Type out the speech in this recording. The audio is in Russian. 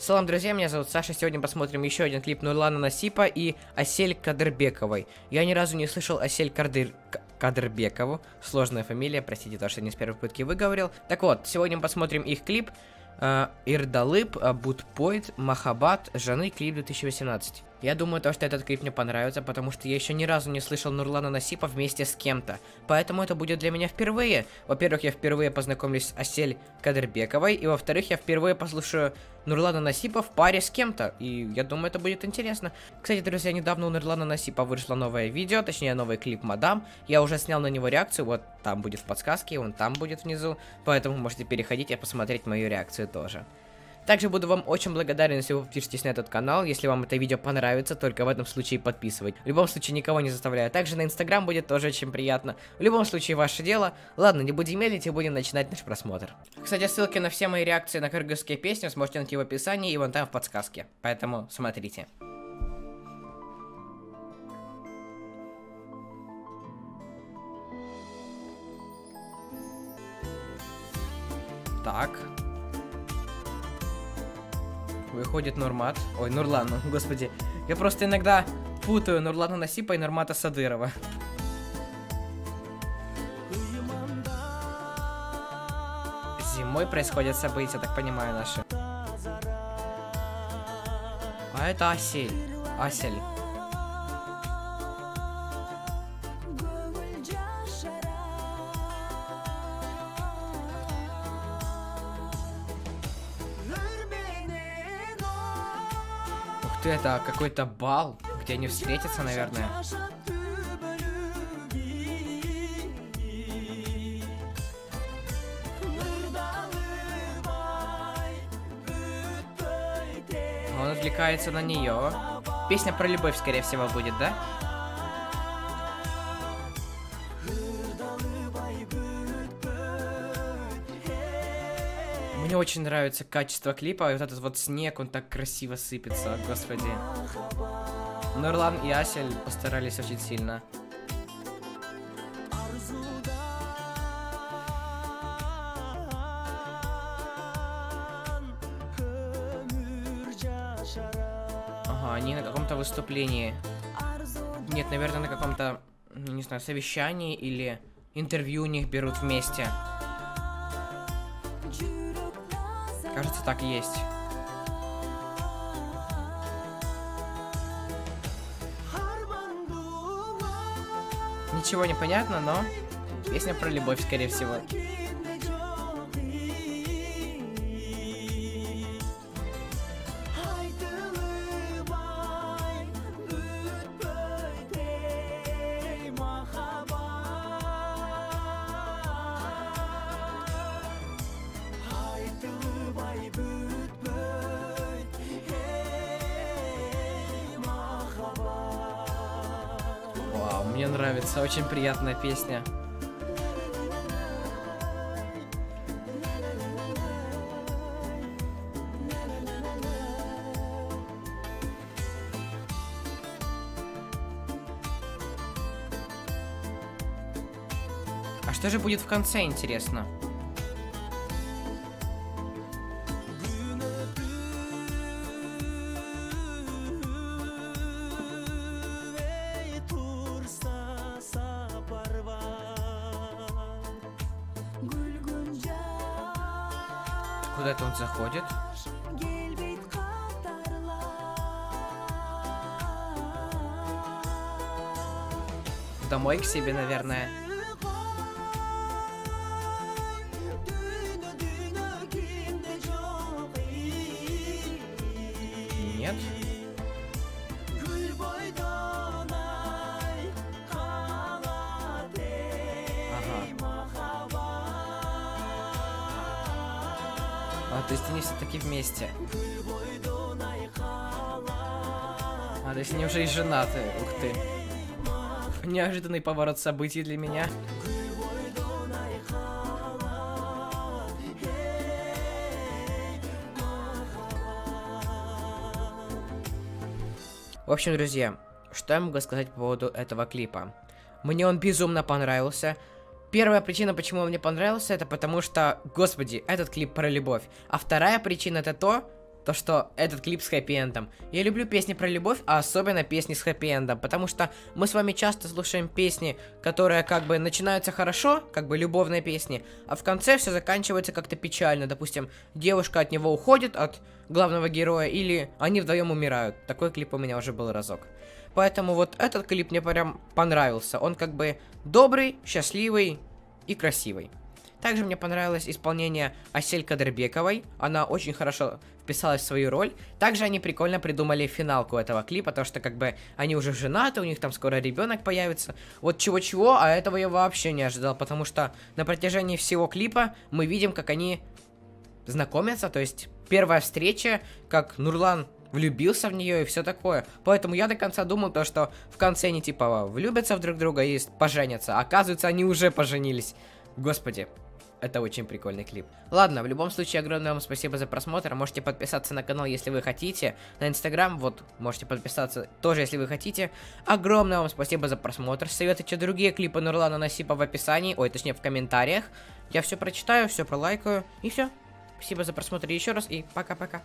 Салам, друзья, меня зовут Саша. Сегодня посмотрим еще один клип Нурлана Насипа и Асель Кадырбековой. Я ни разу не слышал Асель Кадырбекову. Сложная фамилия, простите, то, что не с первой попытки выговорил. Так вот, сегодня мы посмотрим их клип Ирдалып, Бутпойт, Махаббат, Жаны, клип 2018. Я думаю, что этот клип мне понравится, потому что я еще ни разу не слышал Нурлана Насипа вместе с кем-то. Поэтому это будет для меня впервые. Во-первых, я впервые познакомлюсь с Асель Кадырбековой, и во-вторых, я впервые послушаю Нурлана Насипа в паре с кем-то. И я думаю, это будет интересно. Кстати, друзья, недавно у Нурлана Насипа вышло новое видео, точнее, новый клип «Мадам». Я уже снял на него реакцию, вот там будет в подсказке, он там будет внизу. Поэтому можете переходить и посмотреть мою реакцию тоже. Также буду вам очень благодарен, если вы подпишетесь на этот канал, если вам это видео понравится, только в этом случае подписывать. В любом случае никого не заставляю. Также на Инстаграм будет тоже очень приятно. В любом случае ваше дело. Ладно, не будем медлить и будем начинать наш просмотр. Кстати, ссылки на все мои реакции на кыргызские песни вы сможете найти в описании и вон там в подсказке. Поэтому смотрите. Так. Выходит Нурмат. Ой, Нурлан, господи. Я просто иногда путаю Нурлана Насипа и Нурмата Садырова. Зимой происходят события, так понимаю, наши. А это Асель. Асель. Это какой-то бал, где они встретятся, наверное. Он отвлекается на нее. Песня про любовь, скорее всего, будет, да? Мне очень нравится качество клипа, и вот этот вот снег, он так красиво сыпется, господи. Нурлан и Асель постарались очень сильно. Ага, они на каком-то выступлении. Нет, наверное, на каком-то, не знаю, совещании или интервью у них берут вместе. Кажется, так и есть. Ничего не понятно, но песня про любовь, скорее всего. Мне нравится, очень приятная песня. А что же будет в конце, интересно? Куда-то он заходит. Домой к себе, наверное. Нет. То есть они все-таки вместе. То есть они уже и женаты. Ух ты. Неожиданный поворот событий для меня. В общем, друзья, что я могу сказать по поводу этого клипа? Мне он безумно понравился. Первая причина, почему он мне понравился, это потому что, господи, этот клип про любовь. А вторая причина это то, то, что этот клип с хэппи-эндом. Я люблю песни про любовь, а особенно песни с хэппи-эндом, потому что мы с вами часто слушаем песни, которые как бы начинаются хорошо, как бы любовные песни, а в конце все заканчивается как-то печально. Допустим, девушка от него уходит, от главного героя, или они вдвоем умирают. Такой клип у меня уже был разок. Поэтому вот этот клип мне прям понравился. Он как бы добрый, счастливый и красивый. Также мне понравилось исполнение Асель Кадырбековой. Она очень хорошо вписалась в свою роль. Также они прикольно придумали финалку этого клипа, то что как бы они уже женаты, у них там скоро ребенок появится. Вот чего-чего, а этого я вообще не ожидал, потому что на протяжении всего клипа мы видим, как они знакомятся, то есть первая встреча, как Нурлан влюбился в нее и все такое. Поэтому я до конца думал то, что в конце они типа влюбятся в друг друга и поженятся. А оказывается, они уже поженились. Господи. Это очень прикольный клип. Ладно, в любом случае, огромное вам спасибо за просмотр. Можете подписаться на канал, если вы хотите. На Инстаграм, вот, можете подписаться тоже, если вы хотите. Огромное вам спасибо за просмотр. Советуйте другие клипы Нурлана Насипа в описании. Ой, точнее, в комментариях. Я все прочитаю, все пролайкаю. И все. Спасибо за просмотр еще раз и пока-пока.